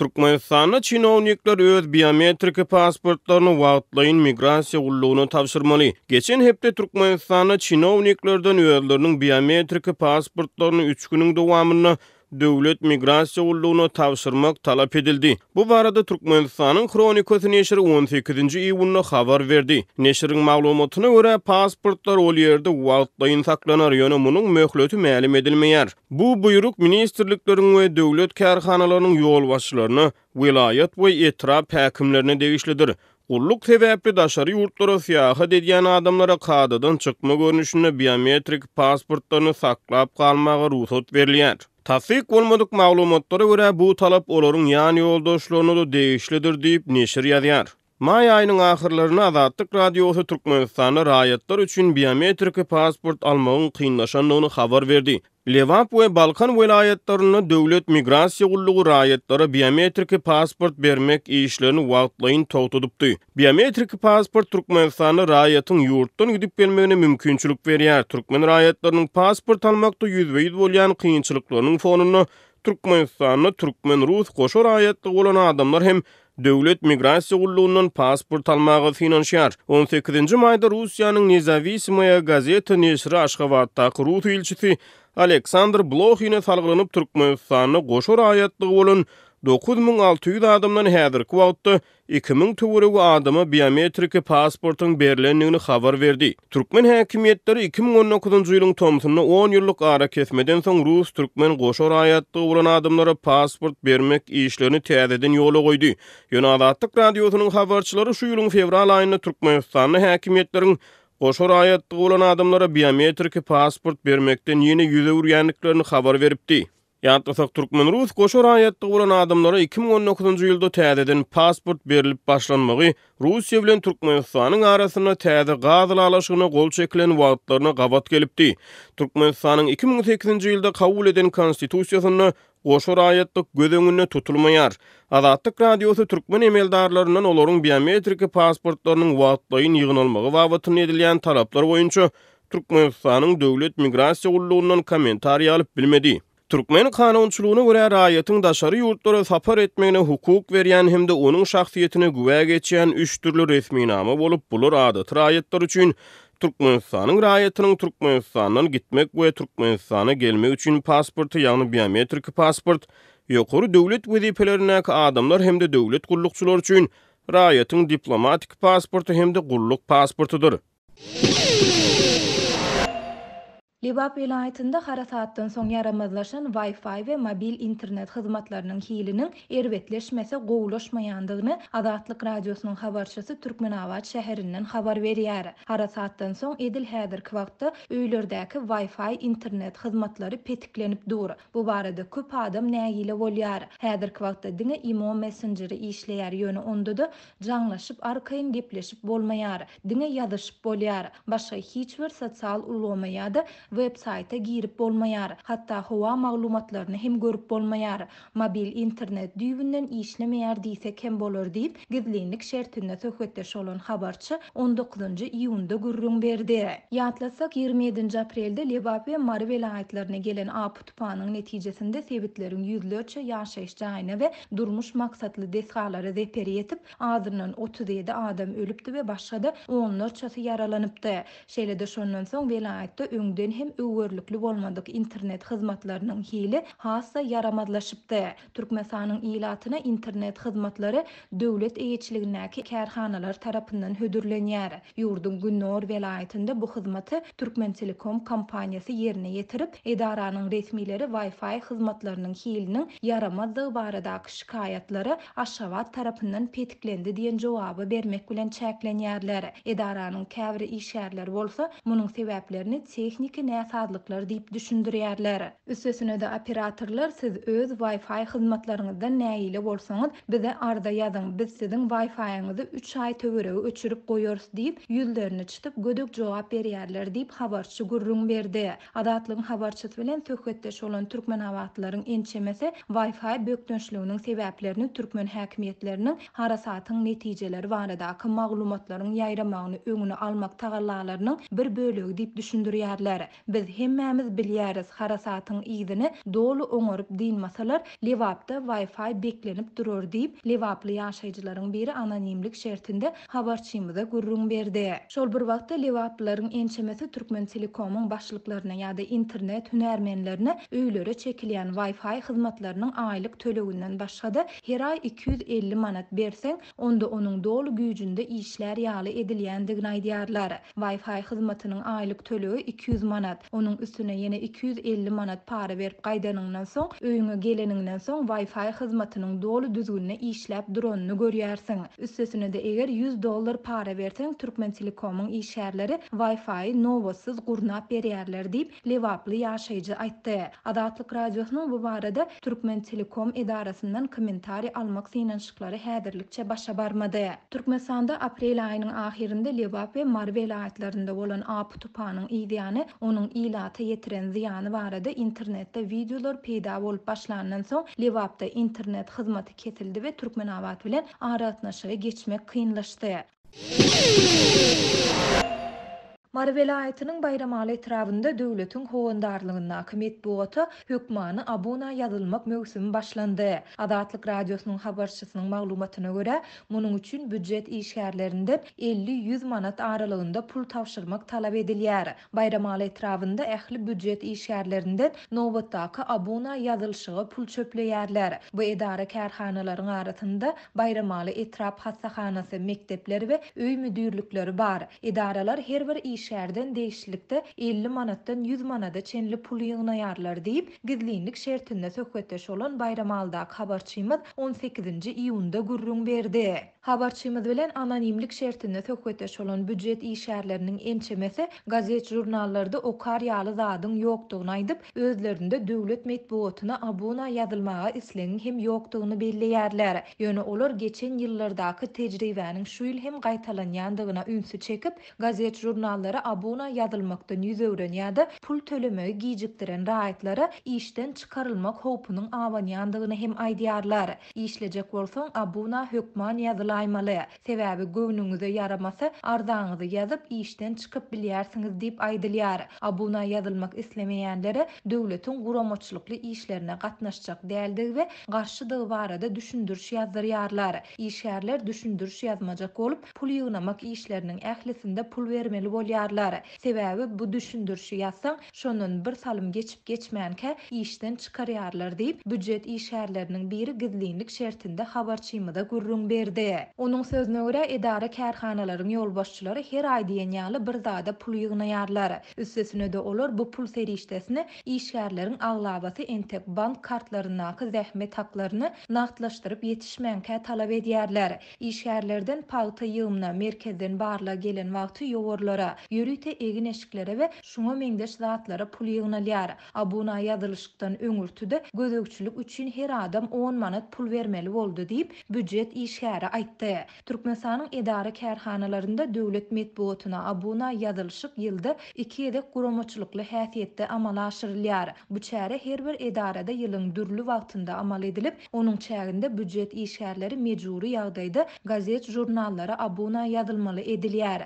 Türkmenistan'a çinownikler öz biometrik pasportlaryny wagtlaýyn migrasiýa gullugyna tapşyrmaly. Geçen hepde Türkmenistan'a çinowniklerden özleriniň biometrik pasportlaryny 3 güniň dowamyna Döwlet migrasiýa gullugyna tapşyrmak talap edildi. Bu barada Türkmenistanyň Kronikasy neşri 18-nji iýulyna habar berdi. Neşriň maglumatyna görä pasportlar ol ýerde wagtlaýyn saklanar ýöne munyň möhleti ma'lum edilmeýär. Bu buyruk ministrlikleriň we döwlet kärhanalarynyň ýol başçylaryna, vilayet we etrap häkimlerine degişlidir. Gulluk sebäpli daşary ýurtlara syýahat edýän adamlara kadadan çykma görnüşinde biometrik pasportlaryny saklap kalmaga ruhsat berilýär. Tasdik bolmadyk maglumatlara görä bu talap olaryň ýany ýoldaşlaryna da degişlidir diýip neşir ýazýar. May aýynyň ahyrlaryna Azatlyk Radiosy Türkmenistanda raýatlar üçin biometrik pasport almagyň kynlaşanlygyny habar berdi. Lewap we Balkan vilayetlerine döwlet migrasiýa gullugy raýatlara biometrik pasport bermek işlerini wagtlaýyn togtadypdy. Biometrik pasport Türkmenistanda raýatyň ýurtdan gidip gelmegine mümkinçilik berýär. Türkmen raýatlarynyň pasport almakda ýüzbeýiz bolýan kynçylyklarynyň fonuna Türkmenistanyň türkmen rus goşa raýatly bolan adamlar hem döwlet migrasiýa gullugyndan pasport almagy finansiýar. 18-nji maýda Russiýanyň Nezawismaya gazeta neşri Aşgabatdaky Rus ilçisi Aleksandr Blokhine salgylanyp Türkmenistanyň goşa raýatlygy bolan 9600 adamdan häzirki wagtda 2000 töweregi adama biometrik pasportyň berilendigini habar berdi. Türkmen häkimetleri 2019-njy ýylyň tomsyna 10 ýyllyk ara kesmeden soň Rus türkmen goşa raýatlygy bolan adamlara pasport bermek işlerini täzeden ýola goýdy. Ýöne Azatlyk Radiosynyň habarçylary şu ýylyň fevral aýynda Türkmenistanyň häkimetleriň goşa raýatlygy bolan adamlara biometrik pasport bermekden ýene ýüze urýanlyklaryny habar beripdi. Ýa-da türkmen rus goşa raýatlygy bolan adamlara 2019-njy ýylda täzeden pasport berilip başlanmagy Russiýa bilen Türkmenistanyň arasyna täze gazylalaşygyna gol çekilen wagtlaryna gabat gelipdi. Türkmenistanyň 2008-nji ýylda kabul eden konstitusiýasyna goşa raýatlyk göz öňünde tutulmaýar. Azatlyk Radiosy türkmen emeldarlaryndan olaryň biometrik pasportlarynyň wagtlaýyn ýygnalmagy babatyny edilýän talaplar boýunça Türkmenistanyň döwlet migrasiýa gullugyndan kommentariýa alyp bilmedi. Türkmen kanunçylygyna görä raýatyň daşary ýurtlara sapar etmegine hukuk berýän hemde onuň şahsiýetine güwä geçýän 3 türlü resminama bolup bular adat raýatlar üçin Türkmenistanyň raýatynyň Türkmenistandan gitmek we Türkmenistana gelmek üçin pasporty ýagny biometrik pasport, ýokary döwlet wezipelerine adamlar hemde döwlet gullukçylar üçin raýatyň diplomatik pasporty hemde gulluk pasportudyr. Libap vilayetinde harasatdan soň yaramazlaşan Wi-Fi ve mobil internet hyzmatlarynyň hiliniň erbetleşmese gowulaşmaýandygyny Azatlyk Radiosynyň habarçysy Türkmenawat şäherinden habar berýär. Harasatdan soň edil häzirki wagtda öýlerdäki Wi-Fi internet hyzmatlary petiklenip dur. Bu barada köp adam nägile bolýar. Häzirki wagtda diňe Imo Messengeri işleýär ýöne onda da jaňlaşyp arkaýyn gepleşip bolmaýar. Diňe ýazyşyp bolýar. Başga hiç bir sosial ulgama ýa-da web-sayta girip bolmaýar. Hatta howa maglumatlaryny hem görüp bolmaýar. Mobil internet düýbünden işlemeýär diýsek hem bolar diýip gizlilik şertinde söhbetdeş bolan habarçy 19-njy iýunda gürrüň berdi. Ýatlasak 27-nji aprelde Lebap we Mary vilayetlerine gelen apy tupanyň netijesinde sebitleriň ýüzlerçe ýaşaýyş jaýyna we durmuş maksatly desgalary reperi etip azyryndan 37 adam ölüpdi we başga da onlarçasy yaralanypdy. Şeýle-de şondan soň vilayetde öňden hem öwürlükli bolmadyk internet hyzmatlarynyň hili hassa yaramazlaşypdy. Türkmenistanyň ilatyna internet hyzmatlary döwlet eýetçiligindäki kärhanalar tarapyndan hödürlenýär. Ýurdun Günnor vilayetinde bu hyzmaty Türkmen Telekom kompaniýasy ýerine ýetirip, edaranyň resmileri Wi-Fi hyzmatlarynyň hiliniň yaramazlygy baradaky şikayatlary Aşgabat tarapyndan petiklendi diýen jogaby bermek bilen çäklenýärler. Edaranyň käbir işgärleri bolsa, munyň sebäplerini texniki näsadlyklar diýip düşündirýärler. Üstesine de operatorlar siz öz Wi-Fi hyzmatlaryňyzdan nägile bolsaňyz bize arda ýazyň, biz siziň Wi-Fi'ňyzy 3 ay töweregi öçürip goýarys diýip ýüzlerini çytyp gödük jogap berýärler diýip habarçy gürrüň berdi. Azatlygyň habarçysy bilen söhbetdeş bolan türkmenawatlaryň ençemesi Wi-Fi bökdönçliginiň sebäplerini türkmen häkimetleriniň harasatyň netijeleri baradaky maglumatlaryň ýaýramagyny öňüne almak tagallalarynyň bir bölegi diýip düşündirýärler. biz hemmämiz bilýäris harasatyň ýygyny dolu oňaryp diýmasalar Lewapda Wi-Fi beklenip durur diýip Lewaply ýaşaýjylaryň biri anonimlik şertinde habarçymyza gurrun berdi. Şol bir wagtda Lewaplylaryň ençemesi Türkmen Telekomyň başlyklaryna ýa-da internet hünärmenlerine öýlere çekilýän Wi-Fi hyzmatlarynyň aýlyk töleginden başga-da her ay 250 manat berseň, onda onuň dolu güýjünde işler ýaly edilýändigini aýdýarlar. Wi-Fi hyzmatynyň aýlyk tölegi 200 manat. Onuň üstüne ýene 250 manat para berip gaýdanyňdan soň, öýüňe geleniňden soň Wi-Fi hyzmatynyň dolu düzgünne işläp duranyny görýärsiň. Üstesine de eger $100 para berseň, Türkmen Telekomyň işgärleri Wi-Fi nowasyz gurnap berýärler diýip Lewaply ýaşaýjy aýtdy. Adatlyk radiosynyň bu barada Türkmen Telekom edarasyndan kommentari almak synanşyklary häzirlikçe başa barmady. Türkmenistanda aprel aýynyň ahirinde Lewap we Mar vilayatlarynda bolan apy tupanyň ýa-da onuň ilaty ýetiren ziýany barada internetde videolar peýda bolup başlanandan soň Lewapda internet hyzmaty kesildi we Türkmenabad bilen aratnaşyga geçmek kynlaşdy. Mar vilayatynyň Bayramaly etrafynda döwletiň howandarlygyna medeniýeti hökmany abuna ýazylmak mögsümi başlandy. Adatlyk radiosynyň habarçysynyň maglumatyna görä, munyň üçin büdjet işgärlerinden 50-100 manat aralygynda pul tapşyrmak talap edilýär. Bayramaly etrafynda ähli büdjet işgärlerinden nowatdaky abuna ýazylşyga pul çöpleýärler. Bu edara kärhanalaryň arasynda Bayramaly etraf hastahanasy, mektepleri we öý müdürlükleri bar. Edaralar her bir işgärden değişiklikde 50 manatdan 100 manada çenli pul ýygnaýarlar diýip gizlinlik şertinde söhbetdeş olan Bayramaldaky habarçymyz 18 iýunda gurrun berdi. Habarçymyz bilen anonimlik şertinde söhbetdeş olan büdjet işgärleriniň ençemesi gazet jurnallarda okar ýaly zadyň ýokdugyny aýdyp, özlerinde döwlet medeniýetine abuna ýazylmaga islegiň hem ýokdugyny belleýärler. Ýöne olar geçen ýyllardaky tejribäniň şu ýyl hem gaýtalanýandygyna ünsü çekip, gazet jurnallara abuna ýazylmakdan ýüz öwren ýa-da pul tölemegi gijikdiren raýatlara işden çykarylmak howpunyň awanýandygyny hem aýdýarlar. İşlejek bolsaň abuna hökman ýazylaýmaly. Sebäbi göwnüňize yaramasa arzanyňyzy ýazyp işden çykyp bilýärsiňiz diýip aýdylýar. Abuna ýazylmak islemeýänlere döwletiň guramaçlykly işlerine gatnaşjak däldi we garşydygy barada düşündürüş ýazdyrýarlar. İşgärler düşündürüş ýazmajak bolup pul ýygnamak işleriniň ählisinde pul bermeli bolýarlar. Sebäbi bu düşündürüşi ýazsaň, şonun bir salym geçip geçmänke işden çykarýarlar diýip büdjet işgärleriniň biri gizlinlik şertinde habarçymyza gurrun berdi. Onuň sözüne görä edara kärhanalaryň ýolbaşçylary her aý diýen ýaly bir zada pul ýygnaýarlar. Üstesine de olar bu pul serişdesini işgärleriň aglabasy entek bank kartlarynaky zähmet haklaryny nagtlaşdyryp ýetişmänke talap edýärler. İşgärlerden paýta ýygmyna merkezden barla gelen wagty ýogorlara, ýörüte egin eşiklere we şuňa meňdeş zatlara pul ýygnalýar. Abuna ýazylşykdan öňürtüde gözegçilik üçin her adam 10 manat pul bermeli boldy diýip büdjet işgäri aýtdy. Türkmenistanyň edara kärhanalarynda döwlet medeniýetine abuna ýazylşyk ýylda 2 edek guramaçlykly häsiýetde amala aşyrylýar. Bu çäre her bir edarada ýylyň dürli wagtynda amal edilip, onuň çäginde büdjet işgärleri mejburi ýagdaýda gazet jurnallara abuna ýazylmaly edilýär.